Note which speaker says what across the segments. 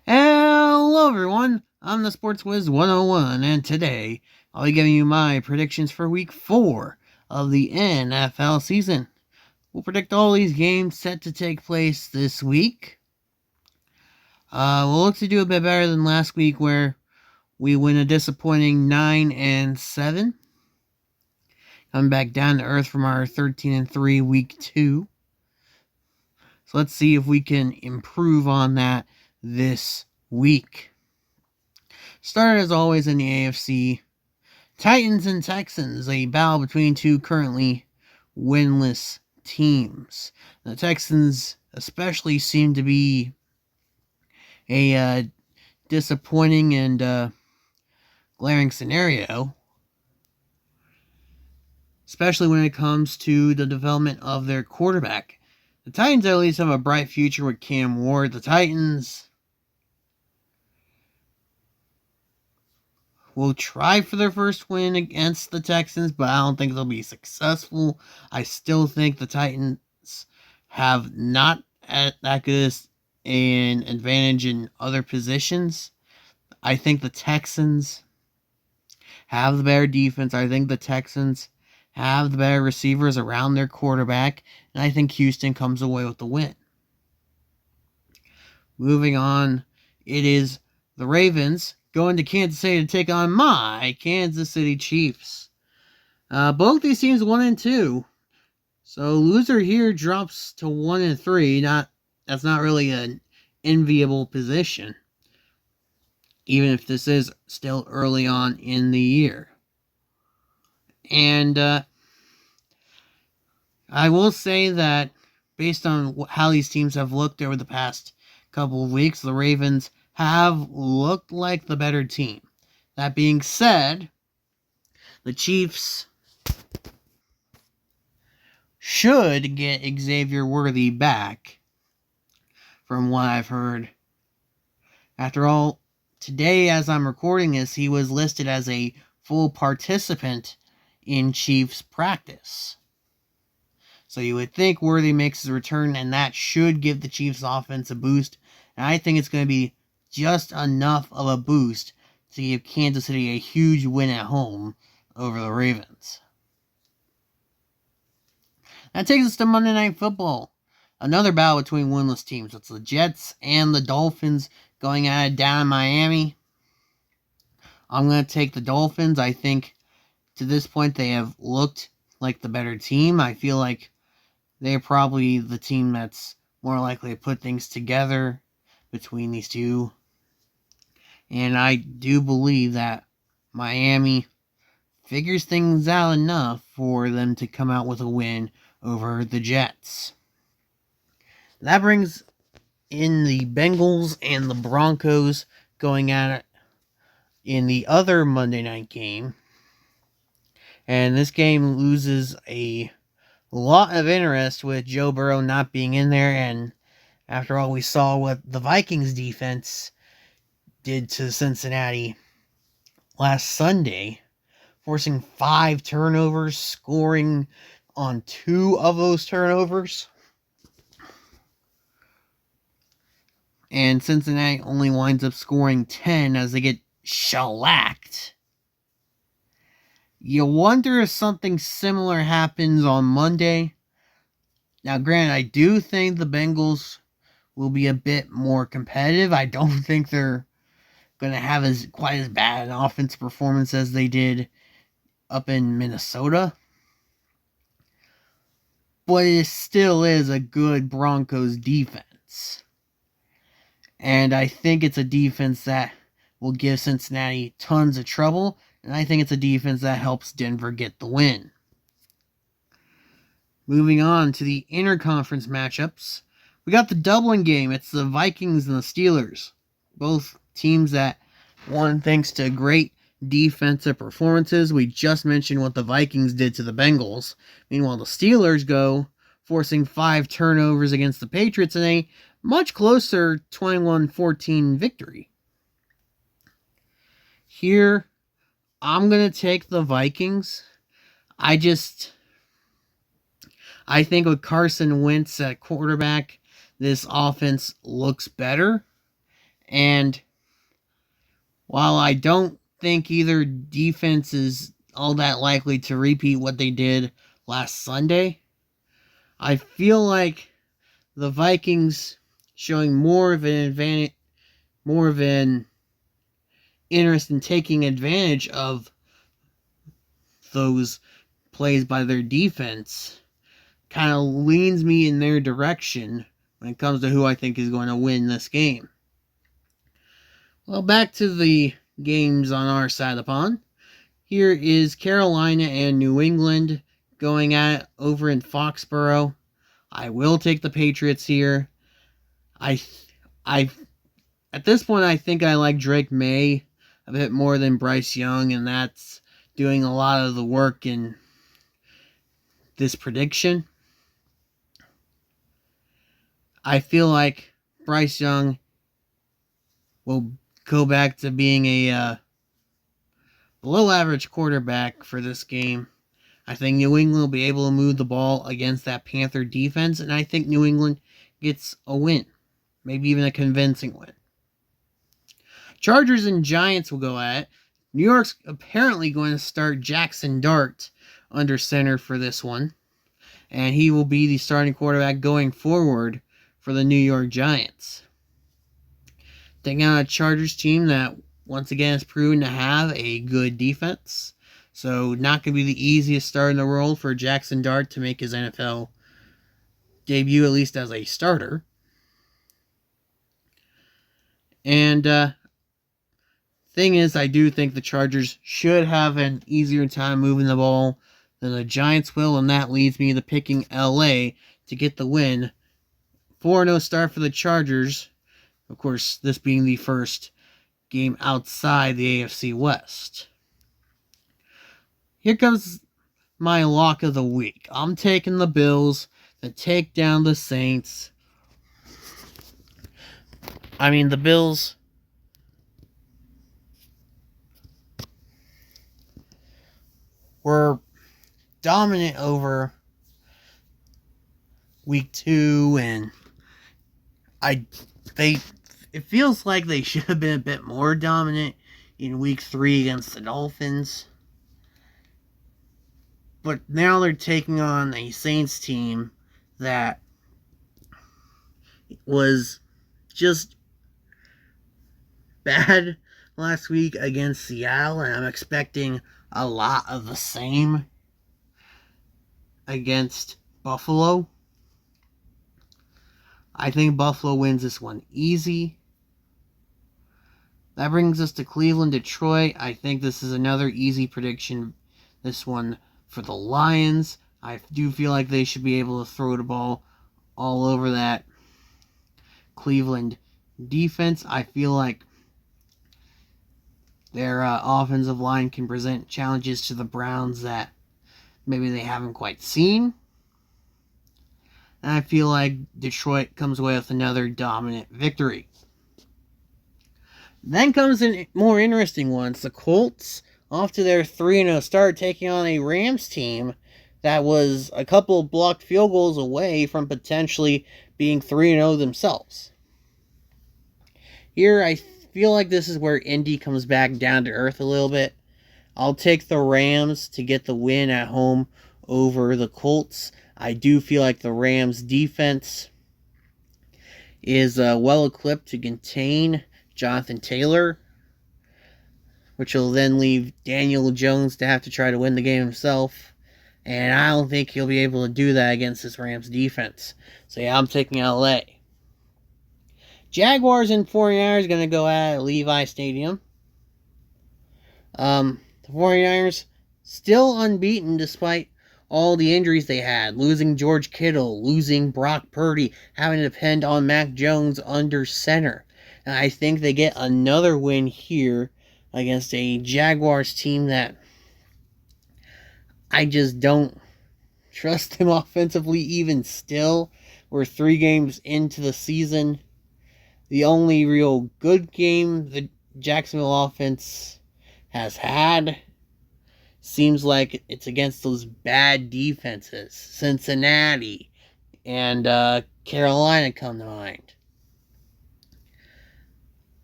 Speaker 1: Hello everyone, I'm the Sports Wiz 101, and today I'll be giving you my predictions for week 4 of the NFL season. We'll predict all these games set to take place this week. We'll look to do a bit better than last week where we win a disappointing 9-7. Coming back down to earth from our 13-3 week 2. So let's see if we can improve on that this week. Started as always in the AFC. Titans and Texans, a battle between two currently winless teams. The Texans especially seem to be a disappointing and glaring scenario, especially when it comes to the development of their quarterback. The Titans at least have a bright future with Cam Ward. The Titans will try for their first win against the Texans, but I don't think they'll be successful. I still think the Titans have not that good an advantage in other positions. I think the Texans have the better defense. I think the Texans have the better receivers around their quarterback, and I think Houston comes away with the win. Moving on, it is the Ravens going to Kansas City to take on my Kansas City Chiefs. Both these teams 1-2. So loser here drops to 1-3. That's not really an enviable position, even if this is still early on in the year. And I will say that based on how these teams have looked over the past couple of weeks, the Ravens have looked like the better team. That being said, the Chiefs should get Xavier Worthy back, from what I've heard. After all, today as I'm recording this, he was listed as a full participant in Chiefs practice. So you would think Worthy makes his return, and that should give the Chiefs offense a boost. And I think it's going to be just enough of a boost to give Kansas City a huge win at home over the Ravens. That takes us to Monday Night Football. Another battle between winless teams. It's the Jets and the Dolphins going at it down in Miami. I'm going to take the Dolphins. I think to this point they have looked like the better team. I feel like they're probably the team that's more likely to put things together between these two. And I do believe that Miami figures things out enough for them to come out with a win over the Jets. That brings in the Bengals and the Broncos going at it in the other Monday night game. And this game loses a lot of interest with Joe Burrow not being in there. And after all, we saw what the Vikings defense did to Cincinnati last Sunday, forcing 5 turnovers, scoring on 2 of those turnovers. And Cincinnati only winds up scoring 10 as they get shellacked. You wonder if something similar happens on Monday. Now, granted, I do think the Bengals will be a bit more competitive. I don't think they're going to have quite as bad an offensive performance as they did up in Minnesota. But it still is a good Broncos defense. And I think it's a defense that will give Cincinnati tons of trouble. And I think it's a defense that helps Denver get the win. Moving on to the interconference matchups. We got the Dublin game. It's the Vikings and the Steelers. Both teams that won thanks to great defensive performances. We just mentioned what the Vikings did to the Bengals. Meanwhile, the Steelers go forcing 5 turnovers against the Patriots in a much closer 21-14 victory. Here, I'm going to take the Vikings. I think with Carson Wentz at quarterback, this offense looks better. And While I don't think either defense is all that likely to repeat what they did last Sunday, I feel like the Vikings showing more of an advantage, more of an interest in taking advantage of those plays by their defense kind of leans me in their direction when it comes to who I think is going to win this game. Well, back to the games on our side of the pond. Here is Carolina and New England going at it over in Foxborough. I will take the Patriots here. I at this point I think I like Drake May a bit more than Bryce Young, and that's doing a lot of the work in this prediction. I feel like Bryce Young will go back to being a below average quarterback for this game. I think New England will be able to move the ball against that Panther defense, and I think New England gets a win. Maybe even a convincing win. Chargers and Giants will go at it. New York's apparently going to start Jackson Dart under center for this one, and he will be the starting quarterback going forward for the New York Giants. Taking on a Chargers team that once again has proven to have a good defense. So not going to be the easiest start in the world for Jackson Dart to make his NFL debut, at least as a starter. And thing is, I do think the Chargers should have an easier time moving the ball than the Giants will, and that leads me to picking LA to get the win. 4-0 start for the Chargers. Of course, this being the first game outside the AFC West. Here comes my lock of the week. I'm taking the Bills to take down the Saints. I mean, the Bills were dominant over week 2, and it feels like they should have been a bit more dominant in week 3 against the Dolphins. But now they're taking on a Saints team that was just bad last week against Seattle, and I'm expecting a lot of the same against Buffalo. I think Buffalo wins this one easy. That brings us to Cleveland, Detroit. I think this is another easy prediction. This one for the Lions. I do feel like they should be able to throw the ball all over that Cleveland defense. I feel like their offensive line can present challenges to the Browns that maybe they haven't quite seen. And I feel like Detroit comes away with another dominant victory. Then comes a more interesting one. It's the Colts off to their 3-0 start, taking on a Rams team that was a couple of blocked field goals away from potentially being 3-0 themselves. Here, I feel like this is where Indy comes back down to earth a little bit. I'll take the Rams to get the win at home over the Colts. I do feel like the Rams defense is well equipped to contain Jonathan Taylor, which will then leave Daniel Jones to have to try to win the game himself. And I don't think he'll be able to do that against this Rams defense. So yeah, I'm taking LA. Jaguars and 49ers going to go at Levi Stadium. The 49ers still unbeaten despite all the injuries they had. Losing George Kittle, losing Brock Purdy, having to depend on Mac Jones under center. And I think they get another win here against a Jaguars team that I just don't trust them offensively even still. We're 3 games into the season. The only real good game the Jacksonville offense has had seems like it's against those bad defenses. Cincinnati and Carolina come to mind.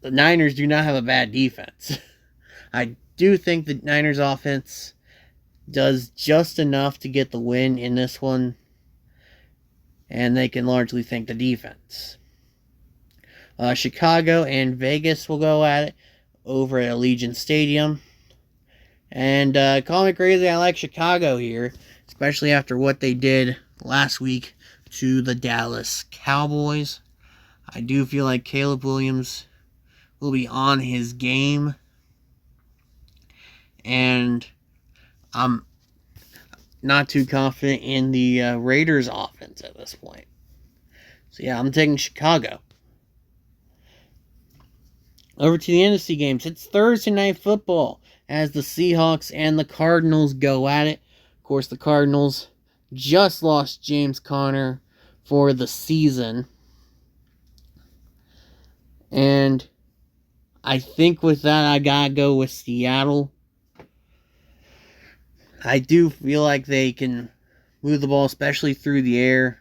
Speaker 1: the Niners do not have a bad defense. I do think the Niners offense does just enough to get the win in this one, and they can largely thank the defense. Chicago and Vegas will go at it over at Allegiant Stadium. And call me crazy, I like Chicago here, especially after what they did last week to the Dallas Cowboys. I do feel like Caleb Williams will be on his game. And I'm not too confident in the Raiders offense at this point. So yeah, I'm taking Chicago. Over to the NFC games. It's Thursday Night Football as the Seahawks and the Cardinals go at it. Of course, the Cardinals just lost James Conner for the season. And I think with that, I gotta go with Seattle. I do feel like they can move the ball, especially through the air,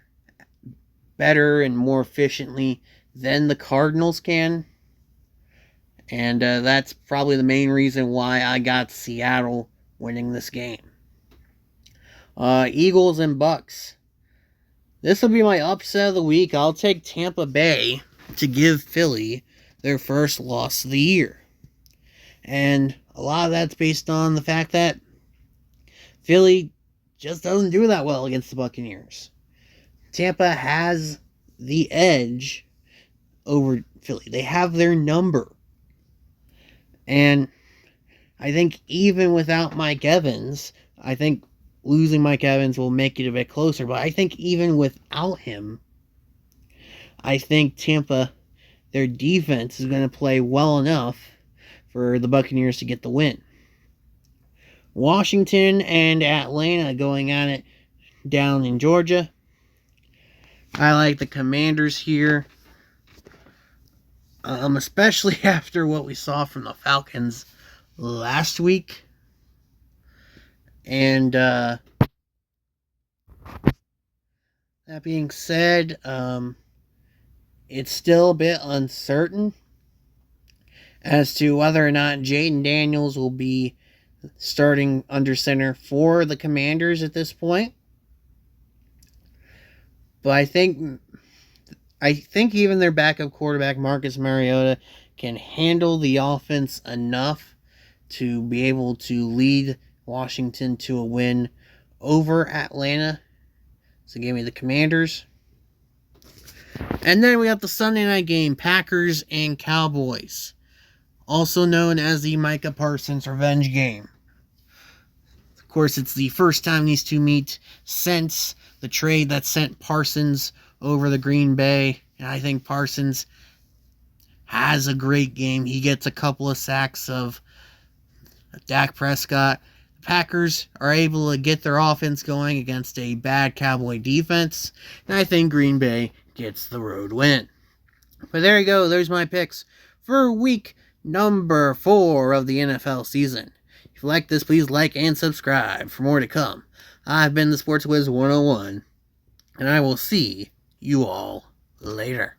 Speaker 1: better and more efficiently than the Cardinals can. And that's probably the main reason why I got Seattle winning this game. Eagles and Bucks. This will be my upset of the week. I'll take Tampa Bay to give Philly their first loss of the year. And a lot of that's based on the fact that Philly just doesn't do that well against the Buccaneers. Tampa has the edge over Philly. They have their number. And I think even without Mike Evans, I think losing Mike Evans will make it a bit closer. But I think even without him, I think Tampa, their defense is going to play well enough for the Buccaneers to get the win. Washington and Atlanta going at it down in Georgia. I like the Commanders here. Especially after what we saw from the Falcons last week. And that being said, it's still a bit uncertain as to whether or not Jaden Daniels will be starting under center for the Commanders at this point. But I think even their backup quarterback, Marcus Mariota, can handle the offense enough to be able to lead Washington to a win over Atlanta. So give me the Commanders. And then we have the Sunday night game, Packers and Cowboys, also known as the Micah Parsons revenge game. Of course, it's the first time these two meet since the trade that sent Parsons over the Green Bay. And I think Parsons has a great game. He gets a couple of sacks of Dak Prescott. The Packers are able to get their offense going against a bad Cowboy defense. And I think Green Bay gets the road win. But there you go. There's my picks for week number 4 of the NFL season. If you like this, please like and subscribe for more to come. I've been the Sports Wiz 101, and I will see you all later.